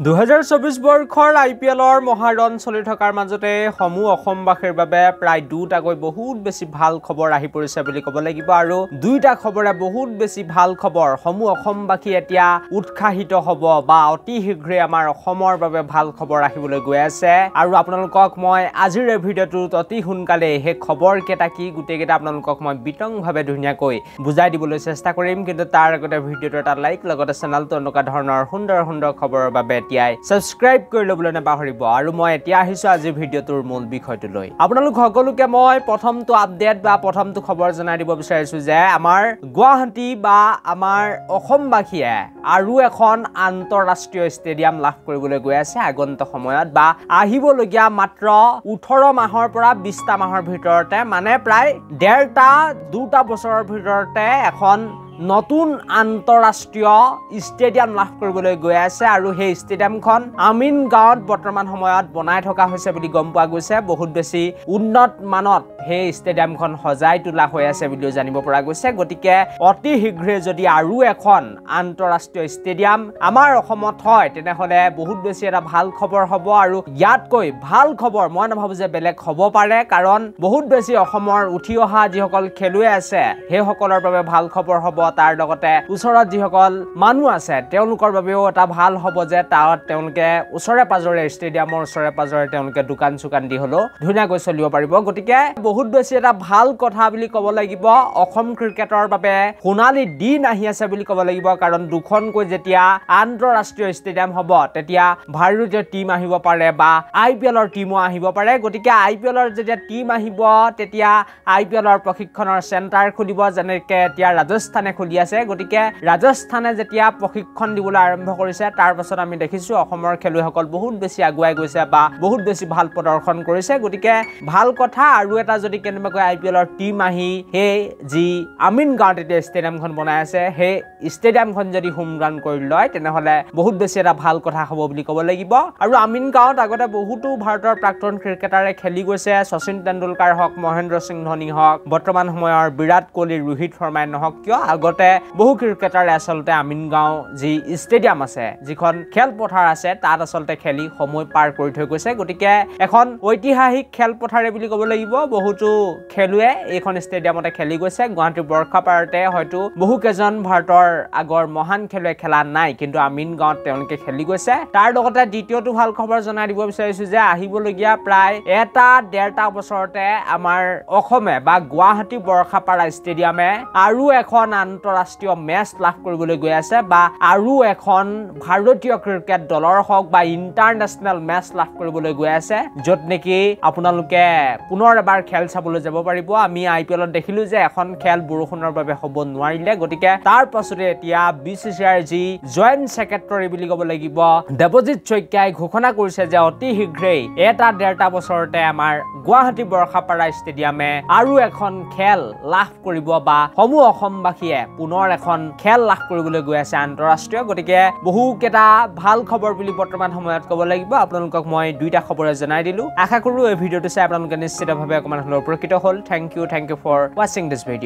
2024 বৰ্ষৰ IPLৰ মহাৰণ চলি থকাৰ মাজতে সমূহ অসমবাসীৰ বাবে প্ৰায় দুটাকৈ বহুত বেছি ভাল খবৰ আহি পৰিছে বুলি ক'ব লাগিব আৰু দুইটা খবৰে বহুত বেছি ভাল খবৰ সমূহ অসমবাসী এতিয়া উৎসাহিত হ'ব বা অতি শীঘ্ৰে আমাৰ অসমৰ বাবে ভাল খবৰ আহিবলৈ গৈ আছে আৰু আপোনালোকক মই আজিৰ এই ভিডিঅ'টোত অতি সোনকালে হে খবৰ কেটা কি গুটেকেটা আপোনালোকক মই বিতংভাৱে ধুনীয়াকৈ বুজাই দিবলৈ চেষ্টা কৰিম কিন্তু তাৰ আগতে ভিডিঅ'টো এটা লাইক লগতে চেনেলটো এনেকুৱা ধৰণৰ সুন্দৰ সুন্দৰ খবৰৰ বাবে সাবস্ক্ৰাইব কৰি লবলৈ নাপাহৰিব আৰু মই এতিয়া আহিছো আজি ভিডিঅ'টোৰ মূল বিষয়টো লৈ আপোনালোক সকলোকে মই প্ৰথমটো আপডেট বা প্ৰথমটো খবৰ জনাই দিব বিচাৰিছো যে আমাৰ গুৱাহাটী বা আমাৰ অসমবাসীয়ে আৰু এখন আন্তঃৰাষ্ট্ৰীয় ষ্টেডিয়াম লাভ কৰিবলৈ গৈ আছে আগন্তুক সময়ত বা আহিবলগীয়া মাত্ৰ 18 মাহৰ পৰা 20টা মাহৰ ভিতৰতে মানে প্ৰায় দুটা বছৰৰ ভিতৰতে এখন নতুন আন্তঃৰাষ্ট্ৰীয় ষ্টেডিয়াম লাভ কৰিবলৈ গৈ আছে আৰু সেই ষ্টেডিয়ামখন আমিন গাঁৱত বৰ্তমান সময়ত বনাই থকা হৈছে বুলি গম পোৱা গৈছে বহুত বেছি উন্নত মানত সেই ষ্টেডিয়ামখন সজাই তোলা হৈ আছে বুলি জানিব পৰা গৈছে গতিকে অতি শীঘ্ৰে যদি আৰু এখন আন্তঃৰাষ্ট্ৰীয় ষ্টেডিয়াম আমাৰ অসমত হয় তেনেহলে বহুত বেছি এটা ভাল খবৰ হ'ব আৰু ইয়াতকৈ ভাল খবৰ মই নাভাবো যে বেলেগ হ'ব পাৰে কাৰণ বহুত বেছি অসমৰ উঠি অহা যিসকল খেলুৱৈ আছে সেই সকলৰ বাবে ভাল খবৰ হ'ব তাৰ লগতে ওচৰত যিসকল মানুহ আছে তেওঁলোকৰ বাবেও এটা ভাল হ'ব যে তাত তেওঁলোকে ওচৰে পাজৰে ষ্টেডিয়ামৰ ওচৰে পাজৰে তেওঁলোকে দোকান চুকান দি হলো ধুনীয়াকৈ চলিব পাৰিব গতিকে বহুত বেছি এটা ভাল কথা বুলি ক'ব লাগিব অসম ক্ৰিকেটৰ বাবে সোণালী দিন আহি আছে বুলি ক'ব লাগিব কাৰণ দুখনকৈ যেতিয়া আন্তঃৰাষ্ট্ৰীয় ষ্টেডিয়াম হ'ব তেতিয়া ভাৰতীয় টিম আহিব পাৰে বা IPLৰ টিমো আহিব পাৰে গতিকে IPLৰ যেতিয়া টিম আহিব তেতিয়া IPLৰ প্ৰশিক্ষণৰ চেণ্টাৰ খুলিব যেনেকৈ এতিয়া ৰাজস্থানে খুলি আছে গতিকে ৰাজস্থানে যেতিয়া প্ৰশিক্ষণ দিবলৈ আৰম্ভ কৰিছে তাৰ পাছত আমি দেখিছো অসমৰ খেলুৱৈসকল বহুত বেছি আগুৱাই গৈছে বা বহুত বেছি ভাল প্ৰদৰ্শন কৰিছে গতিকে ভাল কথা আৰু এটা যদি কেনেবাকৈ IPLৰ টিম আহি হে যি আমিন গাঁৱত এতিয়া ষ্টেডিয়ামখন বনাই আছে হে ষ্টেডিয়ামখন যদি হোম গ্ৰাউণ্ড কৰি লয় তেনেহলে বহুত বেছি এটা ভাল কথা হ'ব বুলি ক'ব লাগিব আৰু আমিন গাঁৱত আগতে বহুতো ভাৰতৰ প্ৰাক্তন ক্ৰিকেটাৰে খেলি গৈছে শচীন তেণ্ডুলকাৰ হওক মহেন্দ্ৰ সিং ধোনী হওক বৰ্তমান সময়ৰ বিৰাট কোহলি ৰোহিত শৰ্মাই নহওক কিয় আগতে বহু ক্ৰিকেটাৰে আচলতে আমিন গাঁও যি ষ্টেডিয়াম আছে যিখন খেলপথাৰ আছে তাত আচলতে খেলি সময় পাৰ কৰি থৈ গৈছে গতিকে এখন ঐতিহাসিক খেলপথাৰে বুলি ক'ব লাগিব বহুতো খেলুৱে এইখন ষ্টেডিয়ামতে খেলি গৈছে গুৱাহাটী বৰ্ষাপাৰাতে হয়তো বহু কেজন ভাৰতৰ আগৰ মহান খেলুৱৈ খেলা নাই কিন্তু আমিন গাঁৱত তেওঁলোকে খেলি গৈছে তাৰ লগতে দ্বিতীয়টো ভাল খবৰ জনাই দিব বিচাৰিছো যে আহিবলগীয়া প্ৰায় ডেৰটা বছৰতে আমাৰ অসমে বা গুৱাহাটী বৰ্ষাপাৰা ষ্টেডিয়ামে আৰু এখন আন্তঃৰাষ্ট্ৰীয় মেচ লাভ কৰিবলৈ গৈ আছে বা আৰু এখন ভাৰতীয় ক্ৰিকেট দলৰ হওক বা ইণ্টাৰনেশ্যনেল মেচ লাভ কৰিবলৈ গৈ আছে য'ত নেকি আপোনালোকে পুনৰ এবাৰ খেল চাবলৈ যাব পাৰিব আমি IPLত দেখিলো যে এখন খেল বৰষুণৰ বাবে হ'ব নোৱাৰিলে গতিকে তাৰ পাছতে এতিয়া BCCIৰ যি জয়েন্ট ছেক্ৰেটাৰী বুলি ক'ব লাগিব দেৱজিৎ শইকীয়াই ঘোষণা কৰিছে যে অতি শীঘ্ৰেই ডেৰটা বছৰতে আমাৰ গুৱাহাটী বৰ্ষাপাৰা ষ্টেডিয়ামে আৰু এখন খেল লাভ কৰিব বা সমূহ অসমবাসীয়ে পুনৰ এখন খেল লাভ কৰিবলৈ গৈ আছে আন্তঃৰাষ্ট্ৰীয় গতিকে বহুকেইটা ভাল খবৰ বুলি বৰ্তমান সময়ত ক'ব লাগিব আপোনালোকক মই দুইটা খবৰে জনাই দিলো আশা কৰো এই ভিডিঅ'টো চাই আপোনালোকে নিশ্চিতভাৱে অকমান হলেও উপকৃত হ'ল থ্যাংক ইউ ফৰ ৱাচিং দিছ ভিডিঅ'